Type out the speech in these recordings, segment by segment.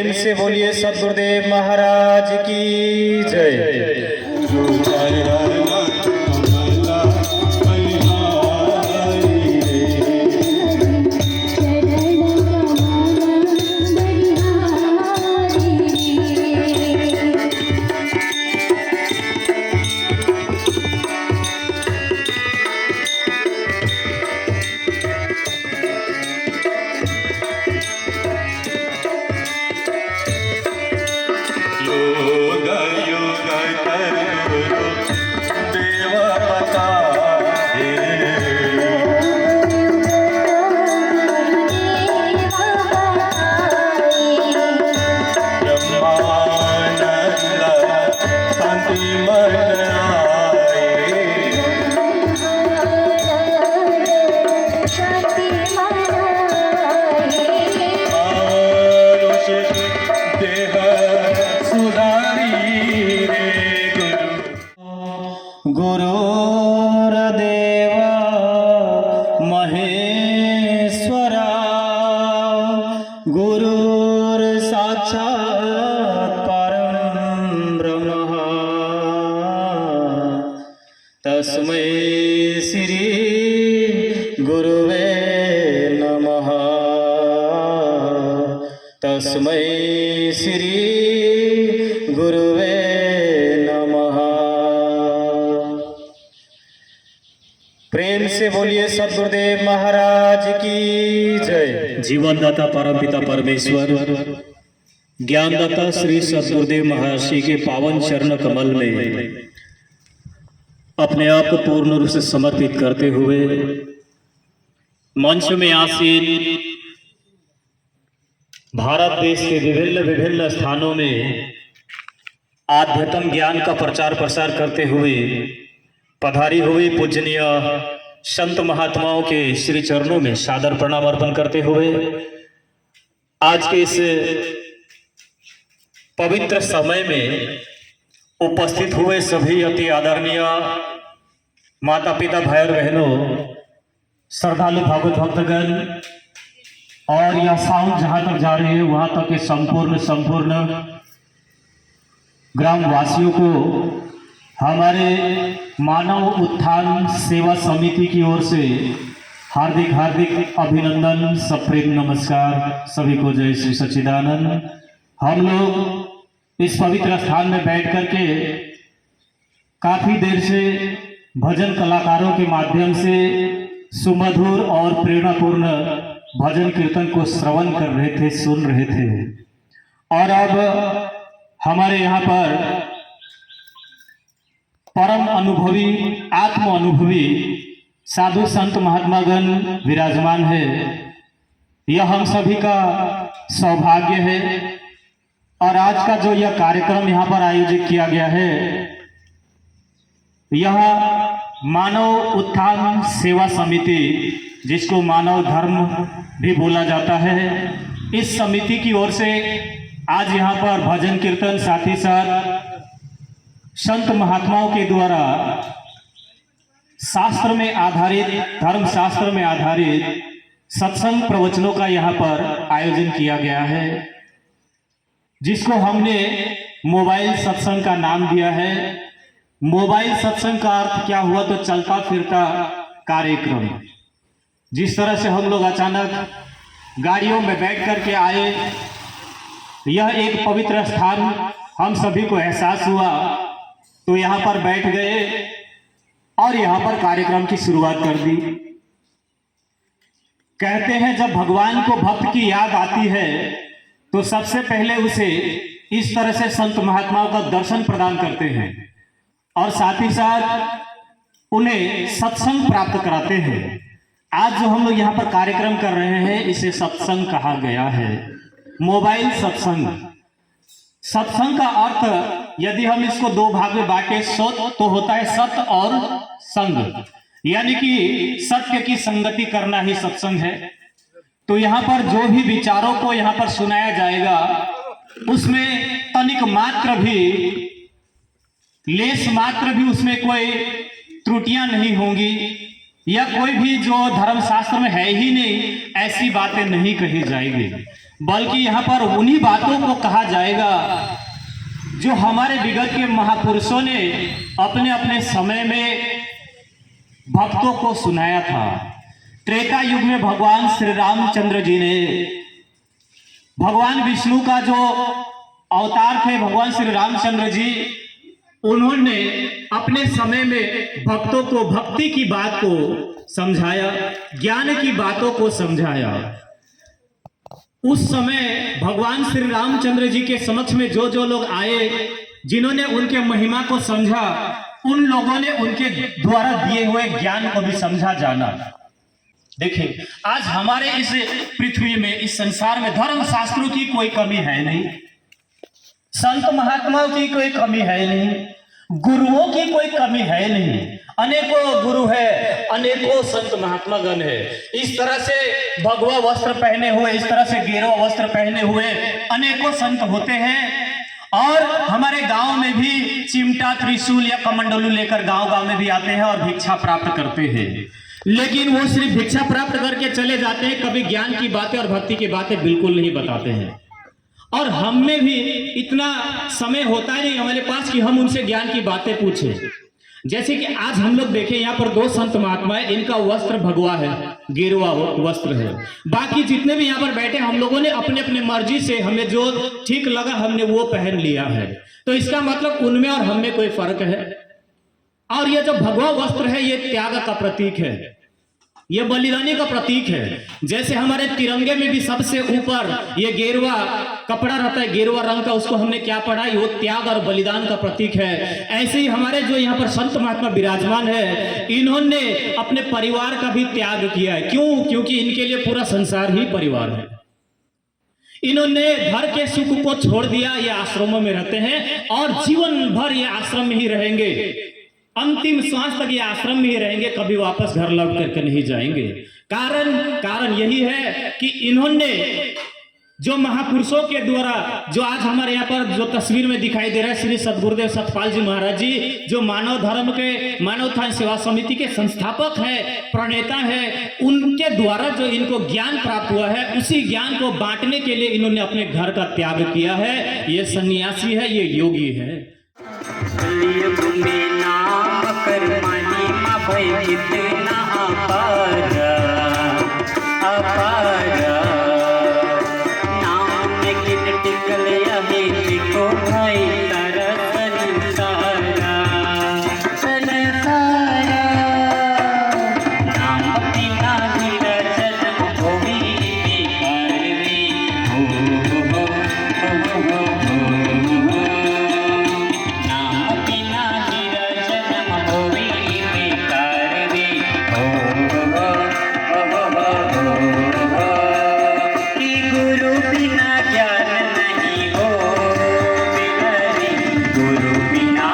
प्रेम से बोलिए सद्गुरुदेव महाराज की जय। गुरुर्देवा महेश्वरा गुरुर्साक्षात् परं ब्रह्म तस्मै श्री गुरुवे नमः। तस्मै श्री गुरुवे प्रेम से बोलिए सद्गुरुदेव महाराज की जय। जीवनदाता परमपिता परमेश्वर ज्ञानदाता श्री सद्गुरुदेव महर्षि के पावन चरण कमल में अपने आप को पूर्ण रूप से समर्पित करते हुए मंच में आसीन भारत देश के विभिन्न विभिन्न स्थानों में आध्यात्म ज्ञान का प्रचार प्रसार करते हुए पधारी हुई पूजनीय संत महात्माओं के श्री चरणों में सादर प्रणाम अर्पण करते हुए आज के इस पवित्र समय में उपस्थित हुए सभी अति आदरणीय माता पिता भाई और बहनों, श्रद्धालु भागवत भक्तगण और यह साउंड जहां तक जा रही है वहां तक के संपूर्ण ग्रामवासियों को हमारे मानव उत्थान सेवा समिति की ओर से हार्दिक अभिनंदन, सप्रेम नमस्कार। सभी को जय श्री सच्चिदानंद। हम लोग इस पवित्र स्थान में बैठ करके काफी देर से भजन कलाकारों के माध्यम से सुमधुर और प्रेरणापूर्ण भजन कीर्तन को श्रवण कर रहे थे, सुन रहे थे। और अब हमारे यहाँ पर परम अनुभवी, आत्म अनुभवी साधु संत महात्मागण विराजमान है। यह हम सभी का सौभाग्य है। और आज का जो यह कार्यक्रम यहाँ पर आयोजित किया गया है, यह मानव उत्थान सेवा समिति, जिसको मानव धर्म भी बोला जाता है, इस समिति की ओर से आज यहाँ पर भजन कीर्तन, साथ ही साथ संत महात्माओं के द्वारा शास्त्र में आधारित, धर्म शास्त्र में आधारित सत्संग प्रवचनों का यहाँ पर आयोजन किया गया है, जिसको हमने मोबाइल सत्संग का नाम दिया है। मोबाइल सत्संग का अर्थ क्या हुआ? तो चलता फिरता कार्यक्रम। जिस तरह से हम लोग अचानक गाड़ियों में बैठ करके आए, यह एक पवित्र स्थान हम सभी को एहसास हुआ, तो यहाँ पर बैठ गए और यहाँ पर कार्यक्रम की शुरुआत कर दी। कहते हैं जब भगवान को भक्त की याद आती है तो सबसे पहले उसे इस तरह से संत महात्माओं का दर्शन प्रदान करते हैं और साथ ही साथ उन्हें सत्संग प्राप्त कराते हैं। आज जो हम लोग यहाँ पर कार्यक्रम कर रहे हैं, इसे सत्संग कहा गया है, मोबाइल सत्संग। सत्संग का अर्थ यदि हम इसको दो भाग में बांटे तो होता है सत और संग, यानी कि सत्य की संगति करना ही सत्संग है। तो यहाँ पर जो भी विचारों को यहाँ पर सुनाया जाएगा, उसमें तनिक मात्र भी, लेस मात्र भी उसमें कोई त्रुटियां नहीं होंगी, या कोई भी जो धर्मशास्त्र में है ही नहीं ऐसी बातें नहीं कही जाएगी। बल्कि यहाँ पर उन्हीं बातों को कहा जाएगा जो हमारे विगत के महापुरुषों ने अपने अपने समय में भक्तों को सुनाया था। त्रेता युग में भगवान श्री रामचंद्र जी ने, भगवान विष्णु का जो अवतार थे भगवान श्री रामचंद्र जी, उन्होंने अपने समय में भक्तों को भक्ति की बात को समझाया, ज्ञान की बातों को समझाया। उस समय भगवान श्री रामचंद्र जी के समक्ष में जो जो लोग आए, जिन्होंने उनके महिमा को समझा, उन लोगों ने उनके द्वारा दिए हुए ज्ञान को भी समझा जाना। देखिए, आज हमारे इस पृथ्वी में, इस संसार में धर्म शास्त्रों की कोई कमी है नहीं, संत महात्माओं की कोई कमी है नहीं, गुरुओं की कोई कमी है नहीं। अनेकों गुरु है, अनेकों संत महात्मा गण है। इस तरह से भगवा वस्त्र पहने हुए, इस तरह से गेरुआ वस्त्र पहने हुए अनेकों संत होते हैं। और हमारे गांव में भी चिमटा, त्रिशूल या कमंडलू लेकर गांव-गांव में भी आते हैं और भिक्षा प्राप्त करते हैं। लेकिन वो सिर्फ भिक्षा प्राप्त करके चले जाते हैं, कभी ज्ञान की बातें और भक्ति की बातें बिल्कुल नहीं बताते हैं। और हम में भी इतना समय होता ही नहीं हमारे पास कि हम उनसे ज्ञान की बातें पूछें। जैसे कि आज हम लोग देखें, यहाँ पर दो संत महात्मा है, इनका वस्त्र भगवा है, गेरुआ वस्त्र है। बाकी जितने भी यहाँ पर बैठे, हम लोगों ने अपने अपने मर्जी से, हमें जो ठीक लगा हमने वो पहन लिया है। तो इसका मतलब उनमें और हम में कोई फर्क है। और ये जो भगवा वस्त्र है, ये त्याग का प्रतीक है, ये बलिदानी का प्रतीक है। जैसे हमारे तिरंगे में भी सबसे ऊपर ये गेरुआ कपड़ा रहता है, गेरुआ रंग का, उसको हमने क्या पढ़ा, वो त्याग और बलिदान का प्रतीक है। ऐसे ही हमारे जो यहाँ पर संत महात्मा विराजमान है, इन्होंने अपने परिवार का भी त्याग किया है। क्यों? क्योंकि इनके लिए पूरा संसार ही परिवार है। इन्होंने घर के सुख को छोड़ दिया, ये आश्रमों में रहते हैं और जीवन भर ये आश्रम में ही रहेंगे, अंतिम श्वास तक ये आश्रम में ही रहेंगे, कभी वापस घर लौट करके नहीं जाएंगे। कारण यही है कि इन्होंने जो महापुरुषों के द्वारा, जो आज हमारे यहाँ पर जो तस्वीर में दिखाई दे रहा है, श्री सतगुरुदेव सतपाल जी महाराज जी, जो मानव धर्म के, मानव उत्थान सेवा समिति के संस्थापक है, प्रणेता है, उनके द्वारा जो इनको ज्ञान प्राप्त हुआ है, उसी ज्ञान को बांटने के लिए इन्होंने अपने घर का त्याग किया है। ये सन्यासी है, ये योगी है। कितना अपार अपार नाम कित टिकल यही को भाई तरस सारा संसारा नाम बिना निरजन भोगी करवी हो नाम बिना निरजन भोगी गुरु बिना ज्ञान नहीं हो बिलरी, गुरु बिना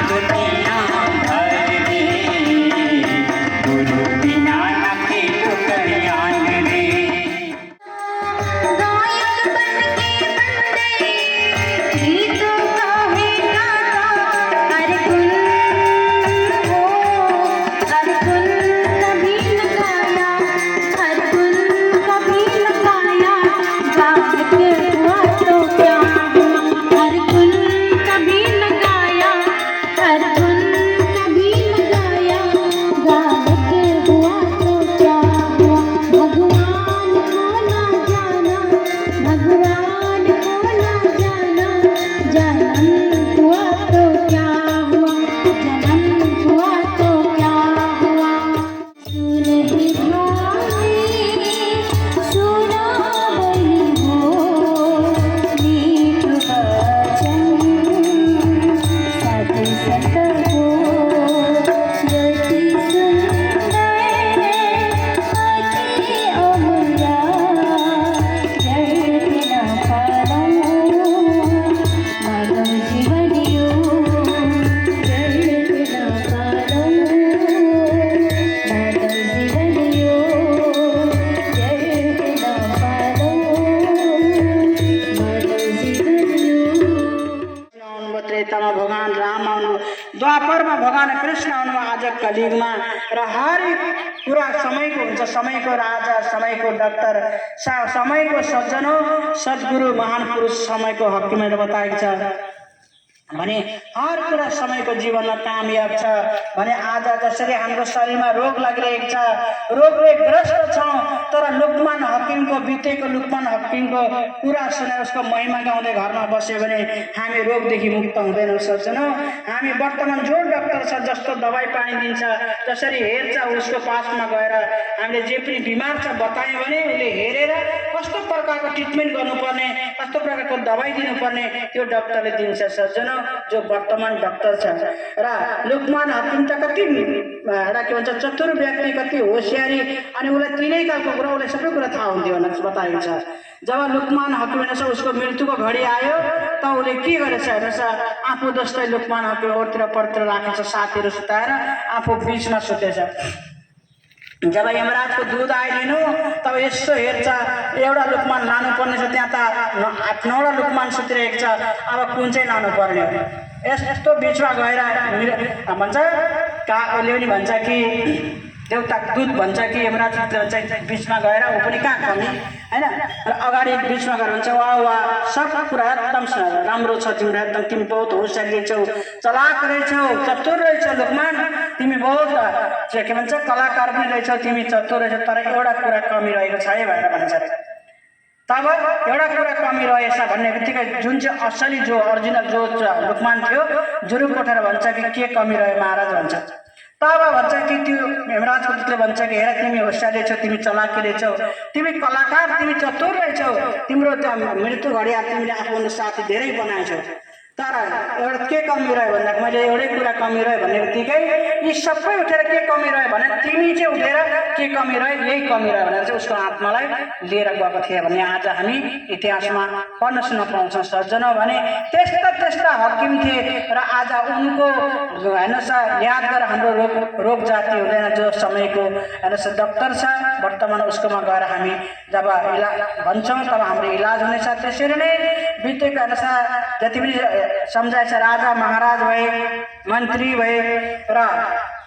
दुनिया भर रे, गुरु बिना नखे तो कल्याण रे। गायक बनके बंदे गीत गाहे गाता, हर गुण हो हर गुण कभी न गाया, हर गुण कभी न गाया, गायक हुआ तो क्या हुआ, हर गुण कभी न गाया, आउनु, द्वापरमा भगवान कृष्ण आउनु, आज कलियुगमा र हरेक कुरा समयको हुन्छ, समयको राजा, समयको डाक्टर, समयको सज्जन हो, सद्गुरु महान पुरुष समयको हकीमले बताएको छ भने हर कुरा समयको जीवनमा कामयाब छ भने आज जसरी हाम्रो शरीरमा रोग लागिरहेको छ, रोगले ग्रस्त छौँ, तर लुकमान हकिमको बितेको लुकमान हकिमको कुरा सुनेर उसको महिमा गाउँदै घरमा बस्यो भने हामी रोगदेखि मुक्त हुँदैनौँ सज्जनौ। हामी वर्तमान जो डाक्टर छ जस्तो दबाई पानी दिन्छ, जसरी हेर्छ उसको पासमा गएर हामीले जे पनि बिमार छ बतायौँ भने उसले हेरेर कस्तो प्रकारको ट्रिटमेन्ट गर्नुपर्ने, कस्तो प्रकारको दबाई दिनुपर्ने त्यो डाक्टरले दिन्छ सज्जनौ, जो वर्तमान डाक्टर छ। र लुकमान हकिम त कति एउटा के भन्छ चतुर व्यक्ति, कति होसियारी, अनि उसलाई तिनै खालको कुरा उसलाई सबै कुरा थाहा हुन्थ्यो भनेर बताएको छ। जब लुकमान हकिम हेर्नुहोस् उसको मृत्युको घडी आयो त उसले के गरेछ हेर्नुहोस्, आफू जस्तै लुकमान हकिम ओरतिर परतिर राखेछ, साथीहरू सुताएर आफू बिचमा सुतेछ। जब यमराजको दूध आइदिनु तब यसो हेर्छ, एउटा लुकमान लानुपर्ने छ, त्यहाँ त 8-9 लुकमान सुतिरहेको छ, अब कुन चाहिँ लानुपर्ने हो। यस्तो बिचमा गएर भन्छ उसले पनि भन्छ कि देउता दूत भन्छ कि यमराज भन्छ बिचमा गएर ऊ पनि कहाँ कमी होइन, र अगाडि बिचमा गएर भन्छ वाह वाह सब कुरा एकदम राम्रो छ तिम्रो, एकदम तिमी बहुत होसियार छौ, चलाक रहेछौ, चतुर रहेछौ लुकमान, तिमी बहुत के भन्छ कलाकार पनि रहेछौ, तिमी चतुर रहेछौ, तर एउटा कुरा कमी रहेको छ है भनेर भन्छ। तब एउटा कुरा कमी रहेछ भन्ने बित्तिकै जुन चाहिँ असली जो ओरिजिनल जो लुकमान थियो जुरुक उठेर भन्छ कि के कमी रह्यो महाराज भन्छ। तब भन्छ कि त्यो हेमराजको दूतले भन्छ कि हेर तिमी होसियार रहेछौ, तिमी चलाकी रहेछौ, तिमी कलाकार, तिमी चतुर रहेछौ, तिम्रो त्यो मृत्यु घडी तिमीले आफ्नो साथी धेरै बनाएछौ, तर एउटा के कमी रह्यो भन्दा मैले एउटै कुरा कमी रह्यो भन्ने बित्तिकै यी सबै उठेर के कमी रह्यो भने तिमी चाहिँ उठेर के कमी रह्यो यही कमी रह्यो भनेर चाहिँ उसको आत्मालाई लिएर गएको थिए भन्ने आज हामी इतिहासमा पढ्न सुन्न पाउँछौँ सज्जनौ। भने त्यस्ता हकिम थिए र आज उनको हेर्नुहोस् याद गरेर हाम्रो रोग जाति हुँदैन, जो समयको हेर्नुहोस् डाक्टर छ वर्तमान उसकोमा गएर हामी जब भन्छौँ तब हाम्रो इलाज हुनेछ। त्यसरी नै बितेको हेर्नुहोस् जति पनि सम्झाएछ, राजा महाराज भए, मन्त्री भए, र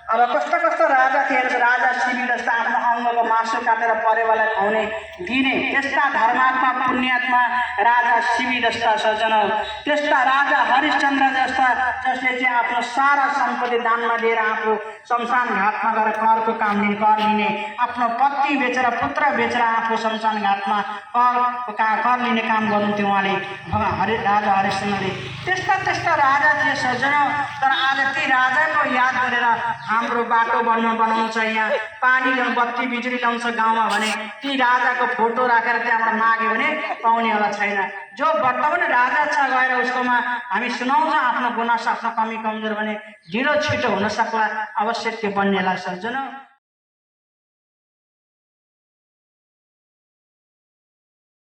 अब कस्ता कस्ता राजा थिए, राजा शिवी जस्ता आफ्नो अङ्गको मासु काटेर परेवालाई खुवाउने दिने त्यस्ता धर्मात्मा पुण्यात्मा राजा शिवी जस्ता सज्जनौ। त्यस्ता राजा हरिश्चन्द्र जस्ता जसले चाहिँ आफ्नो सारा सम्पत्ति दानमा दिएर आफू शमशान घाटमा गएर करको काम लिने, कर लिने, आफ्नो पत्नी बेचेर पुत्र बेचेर आफू शमशान घाटमा कर लिने काम गर्नुहुन्थ्यो उहाँले, राजा हरिश्चन्द्रले। त्यस्ता राजा थिए सज्जनौ। तर आज ती राजाको याद गरेर हाम्रो बाटो बनाउनु छ, यहाँ पानी बत्ती बिजुली ल्याउँछ गाउँमा भने ती राजाको फोटो राखेर त्यहाँबाट माग्यो भने पाउनेवाला छैन। जो वर्तमान राजा छ गएर उसकोमा हामी सुनाउँछ आफ्नो गुनासो, आफ्नो कमी कमजोर भने ढिलो छिटो हुन सक्ला, अवश्य त्यो बन्नेला सज्जनौ।